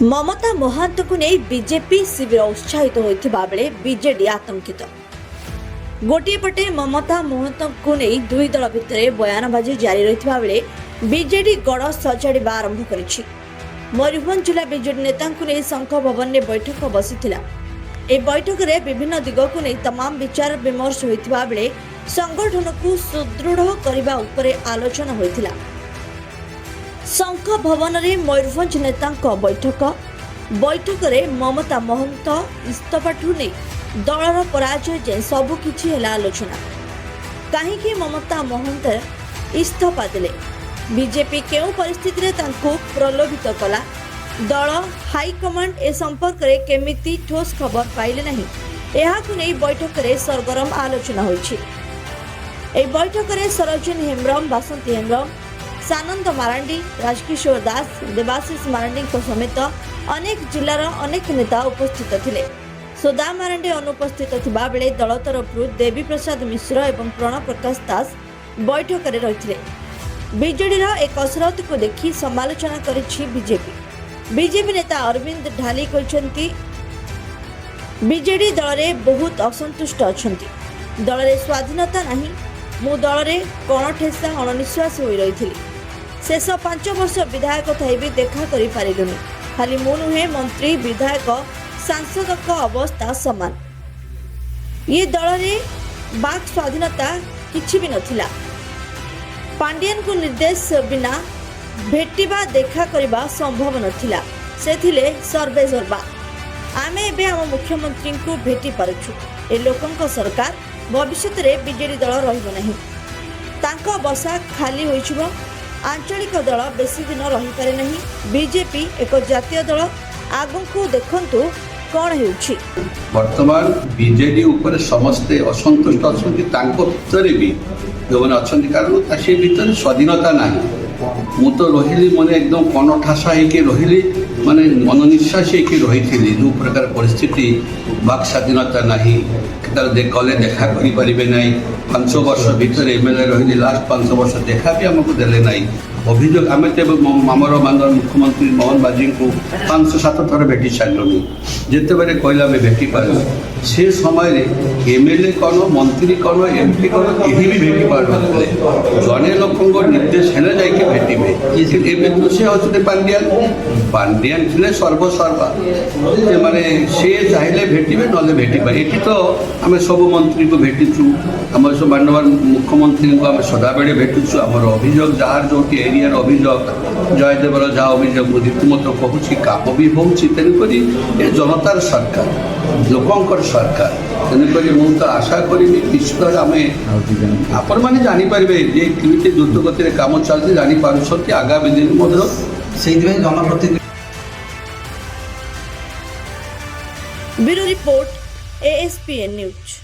ममता महांत को नहीं बीजेपी शिविर उत्साहित होता बेले बीजेडी आतंकित। गोटे पटे ममता महांत को नहीं दुई दल भितर बयानबाजी जारी रही बेले बीजेडी गड़ सजाड़ा आरंभ कर मयूरभंज जिला बीजेडी नेता नहीं शंख भवन में बैठक बसीथिला। ए बैठक में विभिन्न दिग को नहीं तमाम विचार विमर्श होता बेले संगठन को सुदृढ़ करने उपरे आलोचना होता। शंख भवन में मयूरभंज नेता बैठक में ममता महंत इस्तफाठू नहीं दलर पराजय जाए सबकि आलोचना। कहीं ममता महंत इस्तफा देले, बीजेपी केउ परिस्थिति रे तांको प्रलोभित कला, दल हाईकमांड ए संपर्क में केमिति ठोस खबर पाइले नहीं, एहाकु नहीं बैठक में सरगरम आलोचना होइछि। ए बैठक में सरोजिनी हेम्ब्रम, बासंती हेम्ब्रम, सानंद मारांडी, राजकिशोर दास, देवाशीष मारांडी समेत अनेक जिलार अनेक नेता उपस्थित थिले। सुधा मारांडी अनुपस्थित थिबा बेले दल तरफरु देवी प्रसाद मिश्र एवं प्रणव प्रकाश दास बैठक में रहिथिले। बीजेडीर एक कसरत को देखि समालोचना करिछि बीजेपी। बीजेपी नेता अरविंद ढाली कहते बीजेडी दल में बहुत असंतुष्ट अछंती। दल में स्वाधीनता नहीं, मु दल में कणठेसा अणनिश्वास हो रही। शेष 5 वर्ष विधायक थी भी देखा कर पारिलुनि। खाली मु नुहे, मंत्री, विधायक, सांसद का अवस्था समान। ये दल में बाक स्वाधीनता किछि भी नथिला। पांडियन को निर्देश बिना भेटिबा देखा करबा संभव नथिला। से थिले सर्वे सर्वा। आमे एबे हम मुख्यमंत्री को भेटी पारुछु। ए लोकंक सरकार भविष्य में बीजेडी दल रहिबो नहीं। तांको बसा खाली होइछिबो। आंचलिक दल बेसी दिन रही पारे नहीं। बीजेपी एक जातीय दल। आगु को देखंतु कौन हेउछि। वर्तमान बीजेडी ऊपर समस्ते असंतुष्ट अछंती। तांको भितर भी जो मैंने अच्छा कारण से भीतर स्वाधीनता ना मु तो रही मैंने एकदम कणठासा होकर रही माने मननिश्वास होकर रही जो प्रकार परिस्थिति बाक स्वाधीनता ना गले देखा करें ना 5 वर्ष भितर एमएलए रही लास्ट 5 वर्ष देखा भी आमको देले ना अभियोग आम आमर माननीय मुख्यमंत्री मोहन बाजी को 5-7 थर भेटी सारे जिते बड़े कहला आम भेटी पार से समय एमएलए कौन मंत्री कौन एमपी कौन कहीं भी भेटी पार जड़े लोक निर्देश है जाकि भेटे तो सी अच्छे पांडियान थे सर्वसर्वा माने सी चाहिए भेटे ना भेटी पारे। ये तो आम सब मंत्री को भेटीचु, आम सब माननीय मुख्यमंत्री को आम सदाबे भेटुचु। आमर अभियोग जार जो एरिया अभियोग जयदेवर जहाँ अभियोग रीतिमत कहूँ काम भी हो तेणुक ये जनतार सरकार लोकंकर सरकार तेणुक मुझे आशा करी निश्चित आम आपण मैंने जापर जे कि द्रुतगति कम चलती जापार आगामी दिन जनप्रतिनिधि। Bureau report ASPN news.